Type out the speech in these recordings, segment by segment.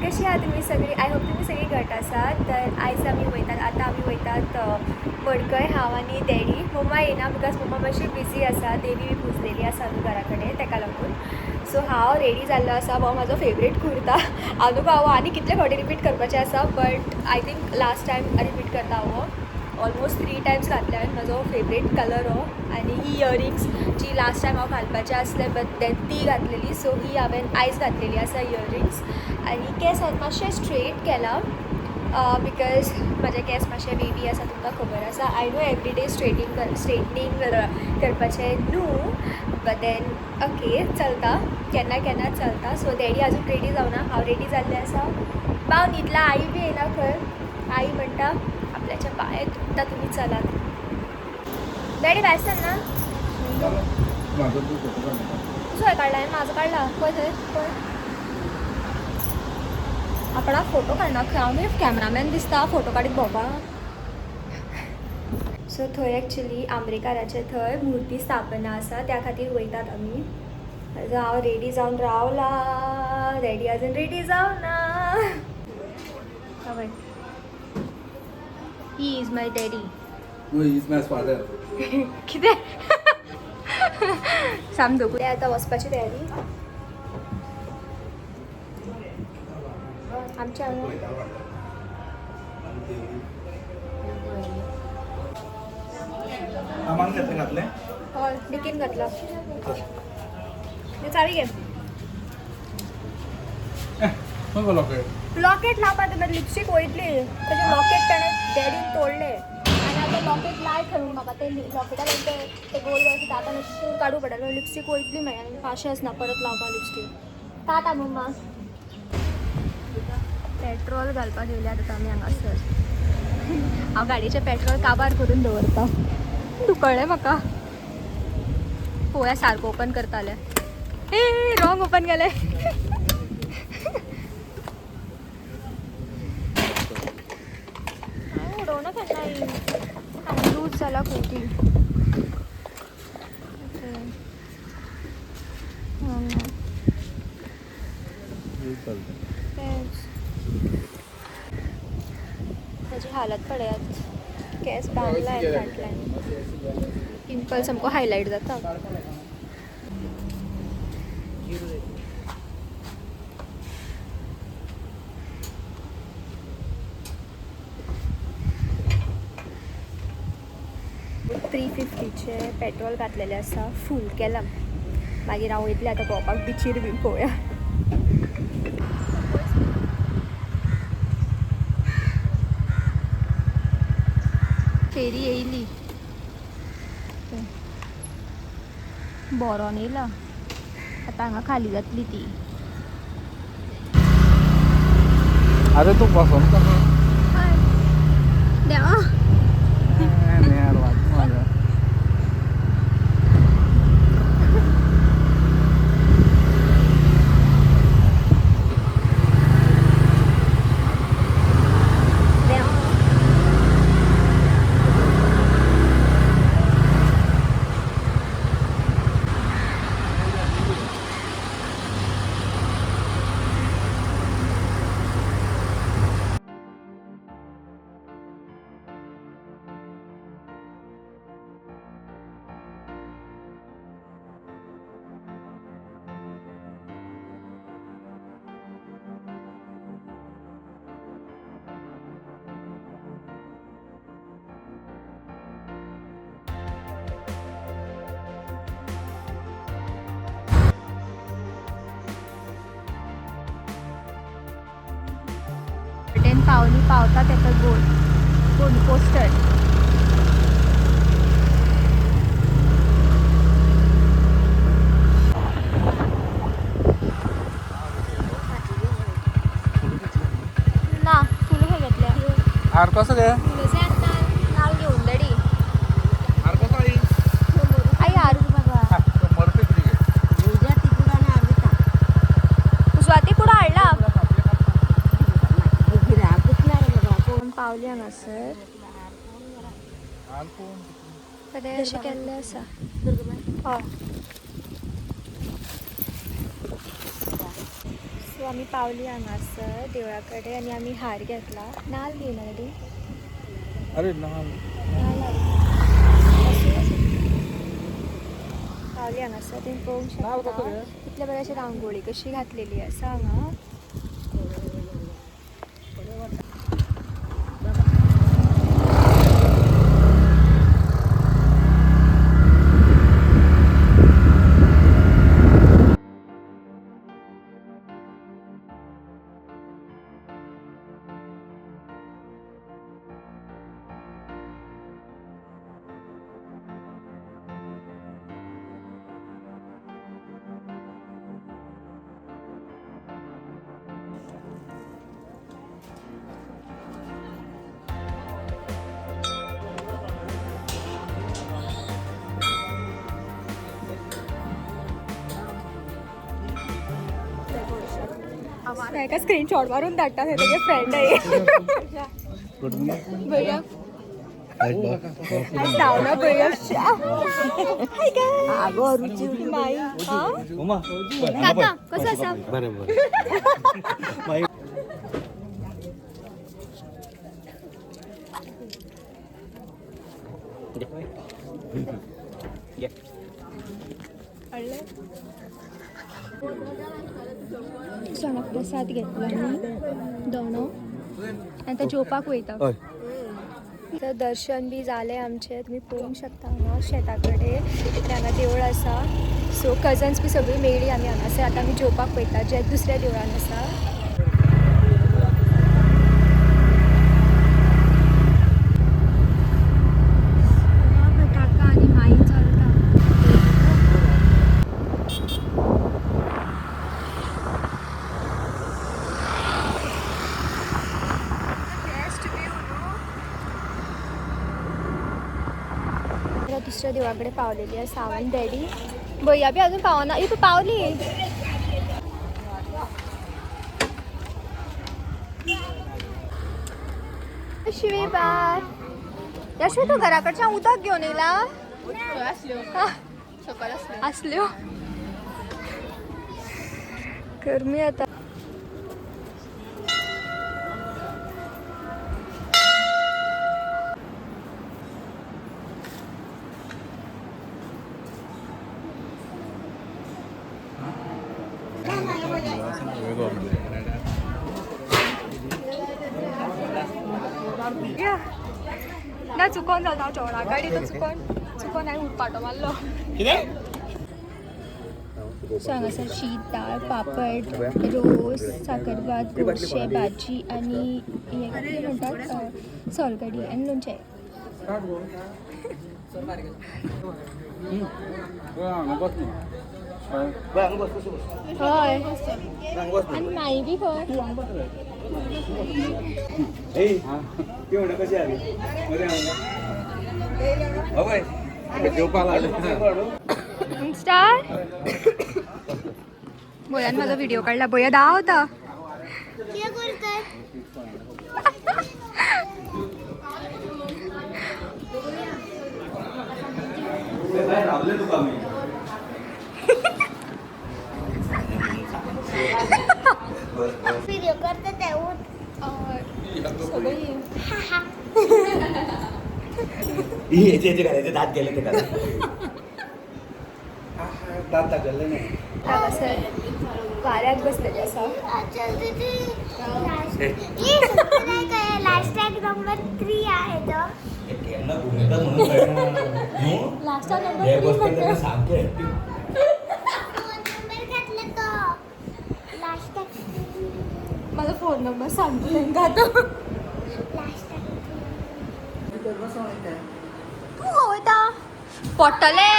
कशी आहात तुम्ही सगळी? आय होप तुम्ही सगळी घट आसात. तर आयज आमी वयतात, आतां आमी वयतात मडकय, हांव आनी डॅडी. मम्मा येना बिकॉज मम्मा मातशी बिजी आसा, देवी बी पुजलेली आसा न्हू घरा कडेन, ताका लागून. सो हांव रेडी जाल्लो आसा. हो म्हाजो फेवरेट कुर्ता. आनुका हांव आनी कितले फावटी रिपीट करपाचें आसा, but I think last time repeat करता हो. ऑलमोस्ट 3 टायम्स घातले हांवें. म्हजो फेवरेट कलर हो. आनी ही इयरिंग्स जी लास्ट टायम हांव घालपाचें आसलें बट ती घातलेली, सो ही हांवें आयज घातलेली आसा इयरिंग्स. आनी केंस हांवें मातशें स्ट्रेट केला बिकॉज म्हजे केंस मातशे वेवी आसा, तुमकां खबर आसा. आय नो एवरीडे स्ट्रेटनींग करपाचें न्हू, बट देन ओके चलता, केन्ना केन्ना चलता. सो डॅडी आजून रेडी जावना, हांव रेडी जाल्लें आसा. भाव न्हिदला, आई बी येना खंय. आई म्हणटा आपल्याच्या पांय दुखता, तुम्ही चलात. डॅडी भायर सर ना तुजो हय काडला, हांवें म्हाजो काडला. पळय थंय पळय, आपणा फोटो काडना खंय. हांव न्ही कॅमेरामॅन दिसता फोटो काडीत भोंवपाक. सो थंय एक्चुली आंब्रेकाराचे थंय मुर्ती स्थापना आसा, त्या खातीर वयतात आमी. हांव रेडी जावन रावला, डॅडी आजून रेडी जावना. हय, he is my daddy. No, he is my father. कितें साम दोगूय आतां वचपाची तयारी आमच्या हांगा. सामान घेतले घातले. हय, डिकीन घातला. चावी घे. लॉकेट लावपा तुला लिपस्टीक वयतली, ताजे लॉकेट ताणें डॅडीन तोडले आनी आतां लॉकेट लाय खंय म्हाका. ते लॉकेटा लागून ते गोल गोल आतां मातशें काडूं पडटलें. लिपस्टीक वयतली मागीर आनी पाशेंस ना परत लावपा लिपस्टीक. टाटा मम्मा. पेट्रोल घालपाक येयले आतां आमी हांगासर. हांव गाडयेचें पेट्रोल काबार करून दवरता. कळ्ळें म्हाका. पळोवया सारको ओपन करताले. ए रॉंग ओपन केलें. उडोवना केन्ना लूज जाला खूटी. त्याची हालत पळयात. केस बांदलाय फाटल्यान. पिंपल सामको हायलायट जाता. $350चे पेट्रोल घातलेलें आसा. फूल केलां. मागीर हांव वयतलें आतां भोंवपाक बिचीर बी. पळोवया. फेरी येयली. बोरोन येयला. आतां हांगा खाली जातली ती. अरे तू पसंत कर. देवा पावली पावता तेका गोल पोस्टर. ना फुलं खंय घेतल्या. हार कसो गे? नाल घेऊन डॅडी. हार कसो आई? आई हार बाबा. मरते पावली हांगासर कडेन अशें केल्लें आसा हय सो आमी पावली हांगासर देवळा कडेन आनी आमी हार घेतला नाल्ल घेयना रे अरे नाल पावली हांगासर तुमी पळोवंक शकता इतले बरें अशी रांगोळी कशी घातलेली आसा हांगा एका स्क्रीनशॉट मारून धाडटा हे तेजे फ्रेंड आहे भैया धावना भैया आगो रुची माई काका कसो आसा सणा प्रसाद घेतला आमी दोनो आनी आतां जेवपाक वयता तर दर्शन बी जालें आमचें तुमी पळोवंक शकता हांगा शेता कडेन हांगा देवूळ आसा सो कजन्स बी सगळीं मेळ्ळी आमी हांगासर आतां आमी जेवपाक वयता जे दुसऱ्या देवळान आसा काका आनी माई चलता दुसऱ्या देवळाकडे पावलेली आहे सावंत डॅडी भैया बी अजून पावना तू पावली शिवी बाय यशवी तू घराकडच्या उदक घेऊन येला असल्यो गरमी आता ना चुकोन जाता चोडा गाडी तो चुकोन हांवें उठपाटो मारलो सो हांगासर शीत दाळ पापड रोस साकरभात गोडशें भाजी आनी हें कितें म्हणटात सोलकडी आनी लोणचें हय आनी माई बी खंय स्टार भयान माझा व्हिडिओ काढला भया दावता व्हिडिओ करते तेवढ याचे करायचे दात गेले ते दात लागले नाही वाऱ्यात बसलेले असा लास्ट टॅग नंबर 3 आहे तो लास्ट नंबर सांगते माझा फोन नंबर सांगतो त्यांना आता तू होता पटले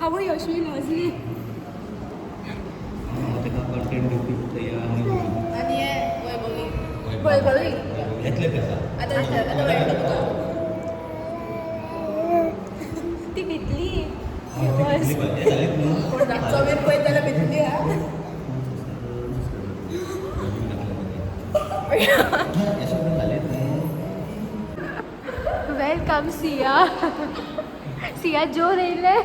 हवं यशवी लॉजली वैभवी ती भितली वेलकम सिया. सिया जो रेल्वे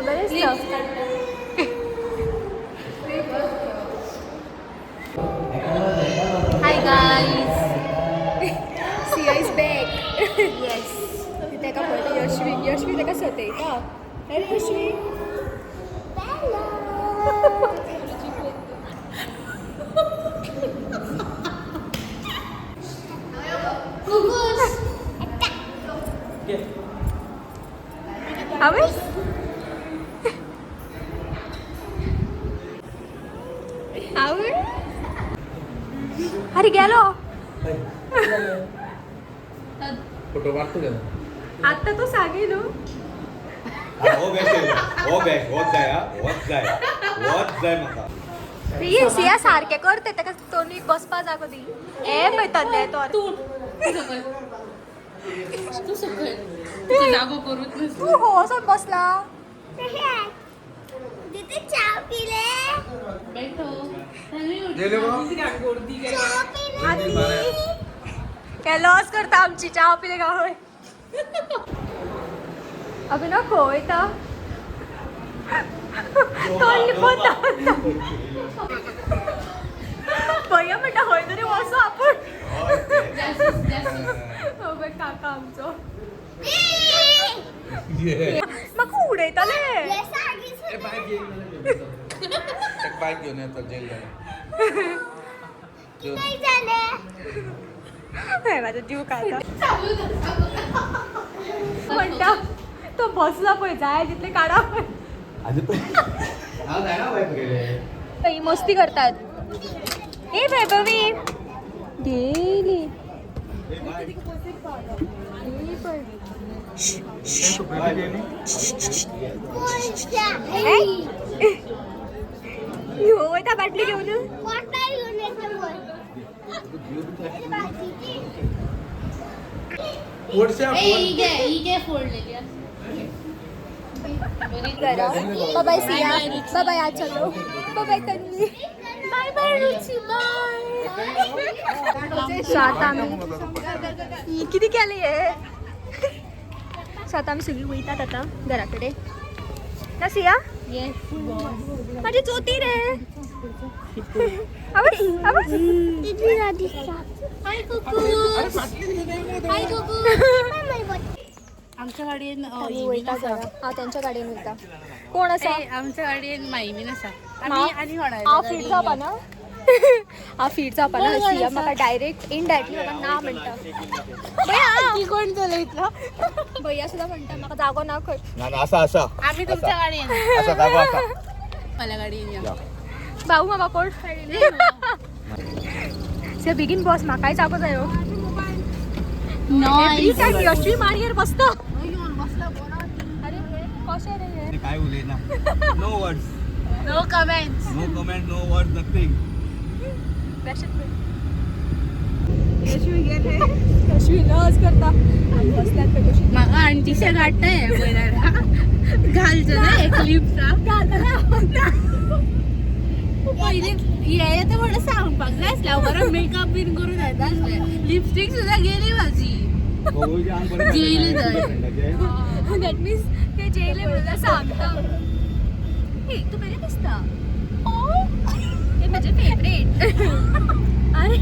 बरेच hi guys. Siya is back. Yes. ताका पळयता यशवी. यशवी ताका सतयता. अरे यशवी. Habis? अरे गेलो. फोटो काढतो का? आता तो सांगेल. सिया सारखे करते ताका तोनी बसपा जागो दी. ए पळयतले तो. तू हो असो बसला. तिथे चहा पिले गेले बा? चहा पिले काय लॉस करता आमची चहा पिले का होय. अगं नको होता तोंड पोता भैया म्हणता होय तरी वसो आपण. हो बाय काका आमचो म्हाका उडयताले. बाईक घेऊन येतात जेल नाही झाले माझा जीव काय म्हणता तो बसला पळय जाय तिथले काढा. काही मस्ती करतात. ए वैभवी गेली. हो त्या बाटली घेऊन बाय सिया. बाय आज चलो. बाय तन्वी. बाय बाय रुची. बाय. सात आम्ही किती केली आहे. सात आम्ही सगळी वयतात आता घराकडे ना सिया. माझी चोती रे. आमच्या गाडयेन हा त्यांच्या गाडयेन वयता. कोण आसा आमच्या गाडयेन माईबीन आसा. हांव फीट जावपा ना. हांव फीट जावपा ना. सिया म्हाका डायरेक्ट इनडायरेक्टली म्हाका ना म्हणटा. ती कोण चलयतलो. भैया सुद्धा म्हणटा म्हाका जागो ना खंय. असा आम्ही तुमच्या गाडयेन असा जागो असा. मला गाडयेन या. भाऊ म्हाका कोण सिया बेगीन बस. म्हाकाय जागो जायो. यशवी माडयेर बसता. अरे कशें रे हे. काय उलयना. No words. No comments. No comment. No words. Nothing. यशवी लस करता. आम्ही बसल्यात पळय कशी. म्हाका आंटीशे काडटाय पळयला. घालचो ना एक क्लिपचा. पहिले यायला तर म्हणून सांगपाक जाय आसला. बरो मेकअप बीन करून येता आसले. लिपस्टिक सुद्धा गेली माझी. जेली दॅट मीन्स ते जेले म्हणून सांगता. हे तू बरे दिसता. हे माझे फेवरेट. अरे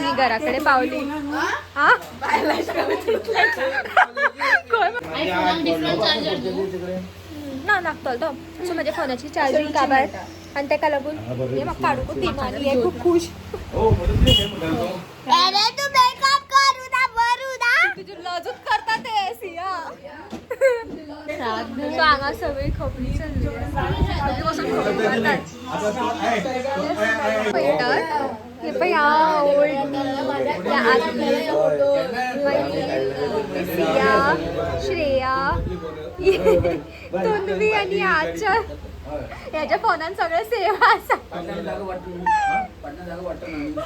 मी घराकडे पावली. हा ना नागतलो तो. सो माझ्या फोनाची चार्जिंग काबार आणि ताका लागून हे म्हाका काडूंक दिना आनी हे खूब खुश. अरे तू मेकअप करू ना बरू ना तुझी लजूत करता ते सिया. तो हांगा सगळी खपली पळयतात. हे पण या ओल्ड या आरती सिया श्रेया तन्वी आणि आच्या याच्या फोनान सगळे सेव आसा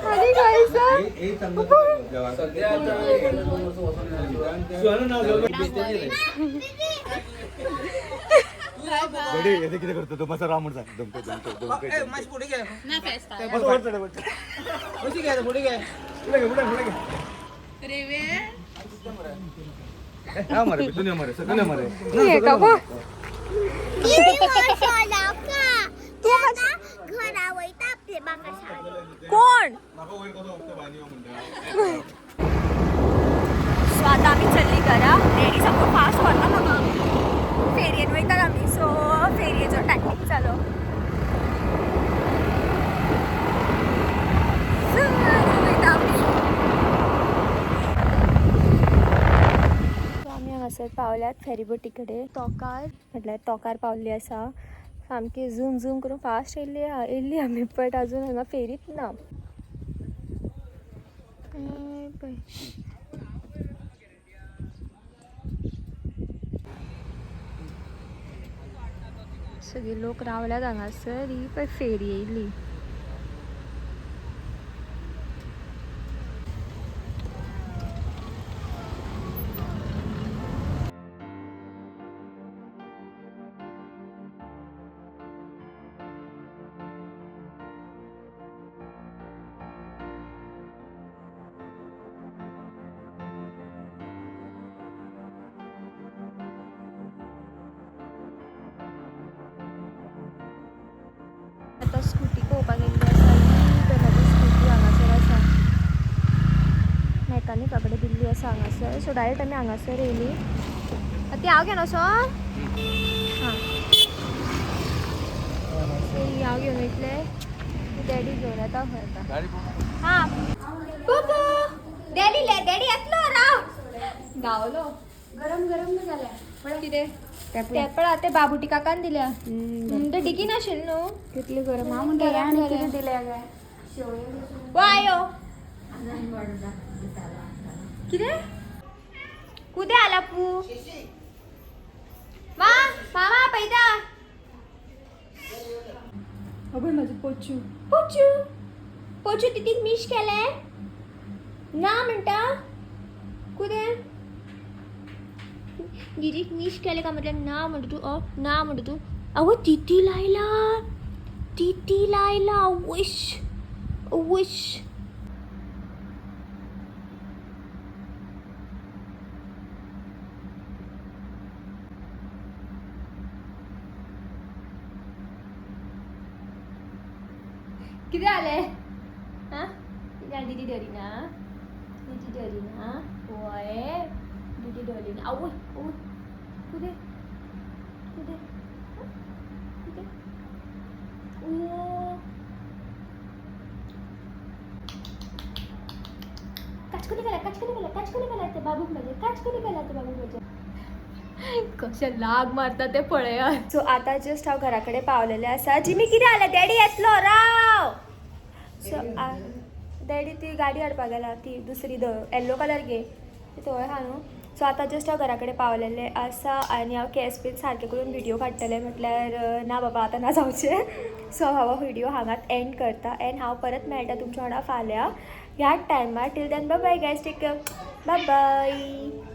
आणि खंयसर किती करतो तो मसा रामून सांग ना फेस्ता रेवे हे का बघ घरा वयता आपले बाका शाळेत कोण सो आता आम्ही चल्ली करा रेडी सगळं फास्ट व्हरता म्हाका फेरयेन वयता आमी सो फेरयेचो टायमींग चालू आमी हांगासर पावल्यात फेरीबोटी कडेन तोकार म्हटल्यार तोकार पावल्ली आसा सामकी झूम झूम करून फास्ट येयल्ली आमी बट अजून हांगा फेरीत ना पळय सगळे लोक रावल्यात हांगासर ही पळय फेरी येयली आता स्कूटी पळोवपाक गेल्ली आसा ही स्कूटी हांगासर आसा मॅकानिका कडेन दिल्ली आसा हांगासर सो डायरेक्ट आमी हांगासर येयली ती हांव घेवन असो हां हांव घेवन वयतले डॅडी घेवन येता खंय आतां हां बुबू डॅडी येतलो राव गावलो गरम गरम जाल्या कितें तेपळा ते बाबुटी काकान दिल्या ते डिकी नाशिल्ली न्हू कितली गरम हांव म्हणटा आनी कितें दिल्या काय वायो कितें कुदे आला पू मामा पैदा अबे माझं पोचू पोचू पोचू तितीक मिश केले ना म्हणटा कुदे गिरीक मिश केले का मतलब ना म्हणतो तू ना म्हणतो तू अहो तिती लायला विश विश किती आले हां दिदी डरीना होय दिदी डरीना आवय कुठे कुठे कुठे काचकोनी गेला ते बाबूक म्हणजे काचकोनी गेला ते बाबूक म्हणजे कशे लाग मारता ते पळया सो आता जस्ट हांव घरा कडेन पावलेले आसा जिमी कितें जालें डॅडी येतलो राव सो डॅडी ती गाडी हाडपाक गेला ती दुसरी येल्लो कलर घे ती थंय आहा न्हू सो आतां जस्ट हांव घरा कडेन पावलेले आसा आनी हांव केस बीन सारके करून व्हिडिओ काडटलें म्हटल्यार ना बाबा आतां ना जावचें सो हांव हो व्हिडिओ हांगाच एंड करता एंड हांव परत मेळटा तुमच्या वांगडा फाल्यां ह्याच टायमार till then bye bye guys take care bye bye